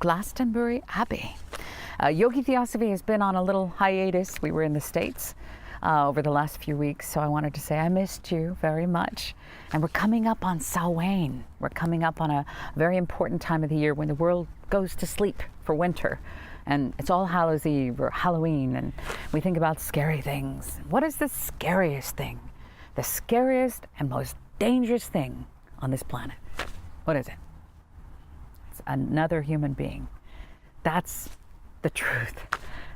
Glastonbury Abbey. Yogi Theosophy has been on a little hiatus. We were in the States over the last few weeks, so I wanted to say I missed you very much. And we're coming up on Samhain. We're coming up on a very important time of the year when the world goes to sleep for winter. And it's All Hallows Eve or Halloween, and we think about scary things. What is the scariest thing? The scariest and most dangerous thing on this planet? What is it? It's another human being. That's the truth.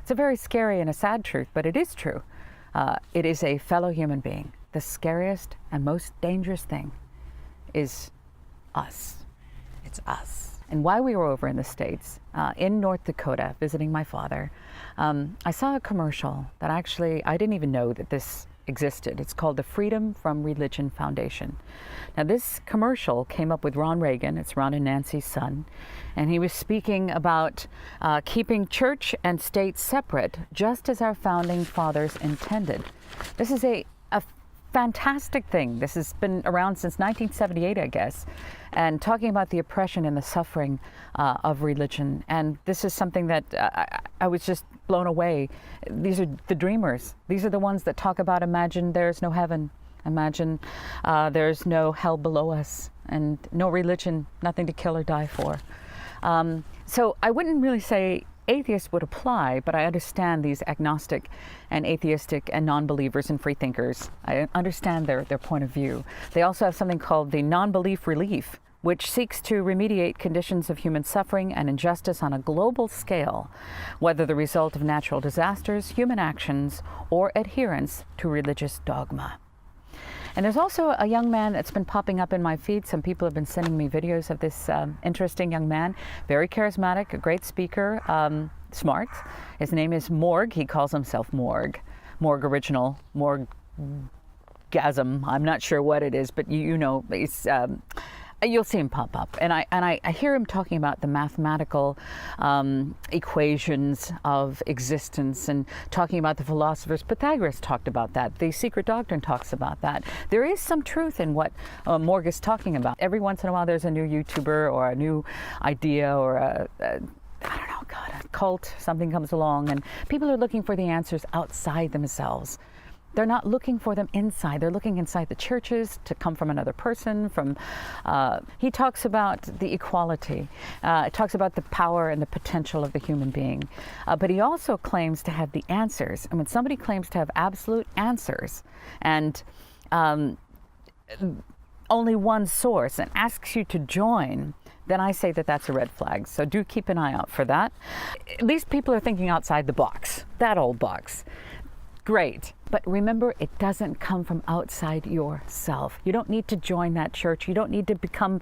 It's a very scary and a sad truth, but it is true. It is a fellow human being. The scariest and most dangerous thing is us. It's us. And while we were over in the States, in North Dakota, visiting my father, I saw a commercial that actually, I didn't even know that this existed. It's called the Freedom from Religion Foundation. Now this commercial came up with Ron Reagan. It's Ron and Nancy's son. And he was speaking about keeping church and state separate, just as our founding fathers intended. This is a fantastic thing. This has been around since 1978, I guess, and talking about the oppression and the suffering of religion. And this is something that I was just blown away. These are the dreamers. These are the ones that talk about imagine there's no heaven, imagine there's no hell below us, and no religion, nothing to kill or die for. So I wouldn't really say atheists would apply, but I understand these agnostic and atheistic and non-believers and free thinkers. I understand their point of view. They also have something called the non-belief relief, which seeks to remediate conditions of human suffering and injustice on a global scale, whether the result of natural disasters, human actions, or adherence to religious dogma. And there's also a young man that's been popping up in my feed. Some people have been sending me videos of this interesting young man, very charismatic, a great speaker, smart. His name is Morg. He calls himself Morg. Morg Original, Morgasm. I'm not sure what it is, but you know, it's, you'll see him pop up. And I hear him talking about the mathematical equations of existence, and talking about the philosophers. Pythagoras talked about that. The Secret Doctrine talks about that. There is some truth in what Morg is talking about. Every once in a while there's a new YouTuber or a new idea or I don't know, God, a cult, something comes along, and people are looking for the answers outside themselves. They're not looking for them inside. They're looking inside the churches to come from another person. He talks about the equality. Talks about the power and the potential of the human being. But he also claims to have the answers. And when somebody claims to have absolute answers and only one source and asks you to join, then I say that that's a red flag. So do keep an eye out for that. At least people are thinking outside the box, that old box. Great. But remember, it doesn't come from outside yourself. You don't need to join that church. You don't need to become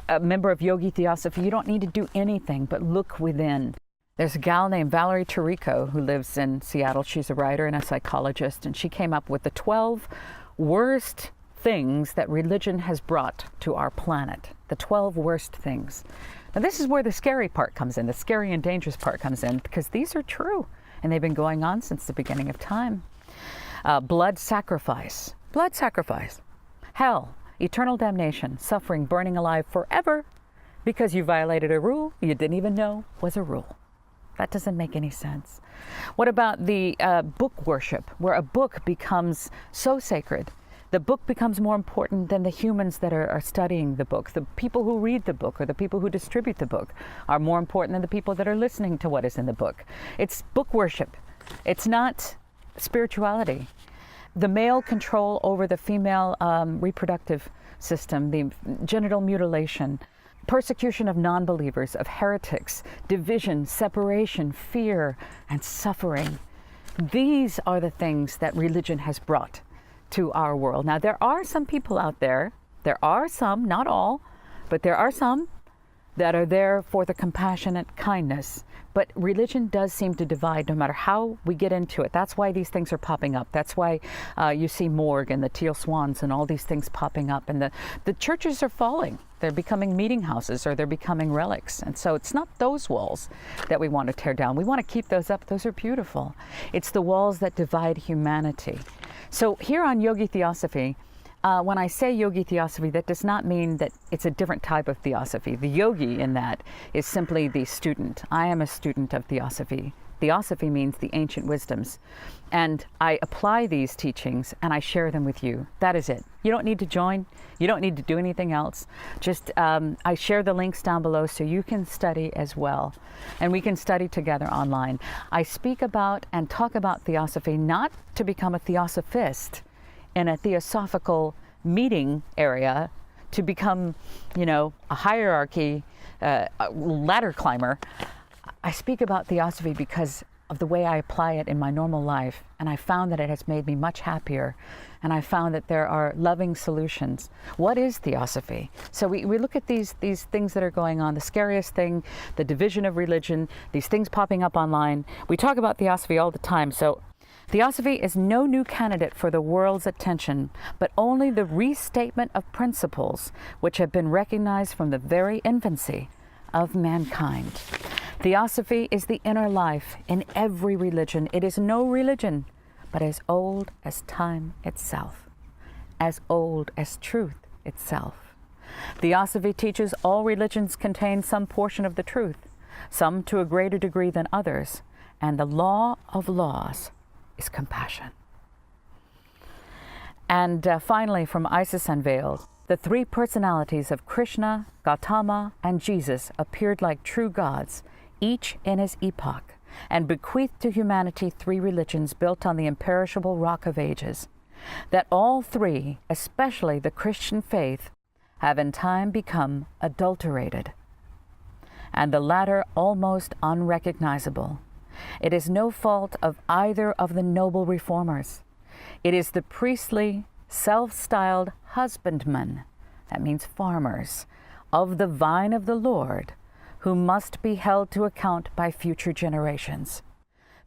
a member of Yogi Theosophy. You don't need to do anything but look within. There's a gal named Valerie Tarico who lives in Seattle. She's a writer and a psychologist, and she came up with the 12 worst things that religion has brought to our planet. The 12 worst things. Now this is where the scary part comes in, the scary and dangerous part comes in, because these are true. And they've been going on since the beginning of time. Blood sacrifice. Blood sacrifice. Hell. Eternal damnation. Suffering. Burning alive forever because you violated a rule you didn't even know was a rule. That doesn't make any sense. What about the book worship, where a book becomes so sacred? The book becomes more important than the humans that are studying the book. The people who read the book or the people who distribute the book are more important than the people that are listening to what is in the book. It's book worship. It's not spirituality. The male control over the female reproductive system, the genital mutilation, persecution of non-believers, of heretics, division, separation, fear, and suffering. These are the things that religion has brought to our world. Now, there are some people out there, not all, but there are some that are there for the compassionate kindness. But religion does seem to divide no matter how we get into it. That's why these things are popping up. That's why you see Morg and the Teal Swans and all these things popping up. And the churches are falling. They're becoming meeting houses, or they're becoming relics. And so it's not those walls that we want to tear down. We want to keep those up. Those are beautiful. It's the walls that divide humanity. So here on Yogi Theosophy, When I say yogi theosophy, that does not mean that it's a different type of theosophy. The yogi in that is simply the student. I am a student of theosophy. Theosophy means the ancient wisdoms. And I apply these teachings and I share them with you. That is it. You don't need to join. You don't need to do anything else. Just I share the links down below so you can study as well. And we can study together online. I speak about and talk about theosophy not to become a theosophist in a theosophical meeting area, to become, a hierarchy, a ladder climber. I speak about theosophy because of the way I apply it in my normal life, and I found that it has made me much happier, and I found that there are loving solutions. What is theosophy? So we look at these things that are going on, the scariest thing, the division of religion, these things popping up online. We talk about theosophy all the time. So theosophy is no new candidate for the world's attention, but only the restatement of principles which have been recognized from the very infancy of mankind. Theosophy is the inner life in every religion. It is no religion, but as old as time itself, as old as truth itself. Theosophy teaches all religions contain some portion of the truth, some to a greater degree than others, and the law of laws is compassion. And finally, from Isis Unveiled, the three personalities of Krishna, Gautama, and Jesus appeared like true gods, each in his epoch, and bequeathed to humanity three religions built on the imperishable rock of ages. That all three, especially the Christian faith, have in time become adulterated, and the latter almost unrecognizable. It is no fault of either of the noble reformers. It is the priestly, self-styled husbandmen, that means farmers, of the vine of the Lord, who must be held to account by future generations.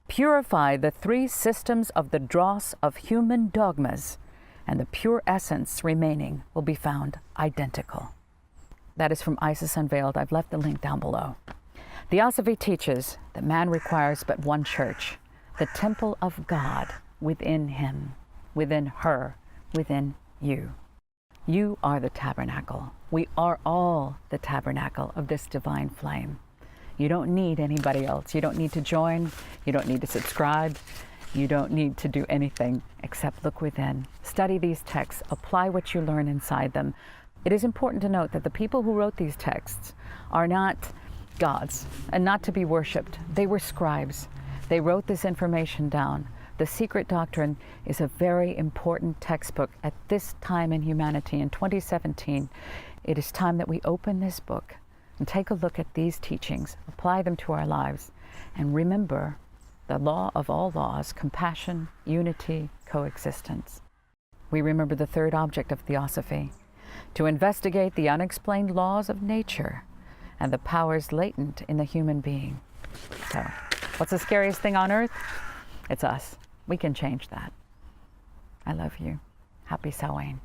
Purify the three systems of the dross of human dogmas, and the pure essence remaining will be found identical. That is from Isis Unveiled. I've left the link down below. Theosophy teaches that man requires but one church, the temple of God within him, within her, within you. You are the tabernacle. We are all the tabernacle of this divine flame. You don't need anybody else. You don't need to join. You don't need to subscribe. You don't need to do anything except look within. Study these texts. Apply what you learn inside them. It is important to note that the people who wrote these texts are not gods and not to be worshipped. They were scribes. They wrote this information down. The Secret Doctrine is a very important textbook at this time in humanity. In 2017, it is time that we open this book and take a look at these teachings, apply them to our lives, and remember the law of all laws, compassion, unity, coexistence. We remember the third object of theosophy, to investigate the unexplained laws of nature and the powers latent in the human being. So, what's the scariest thing on earth? It's us. We can change that. I love you. Happy Samhain.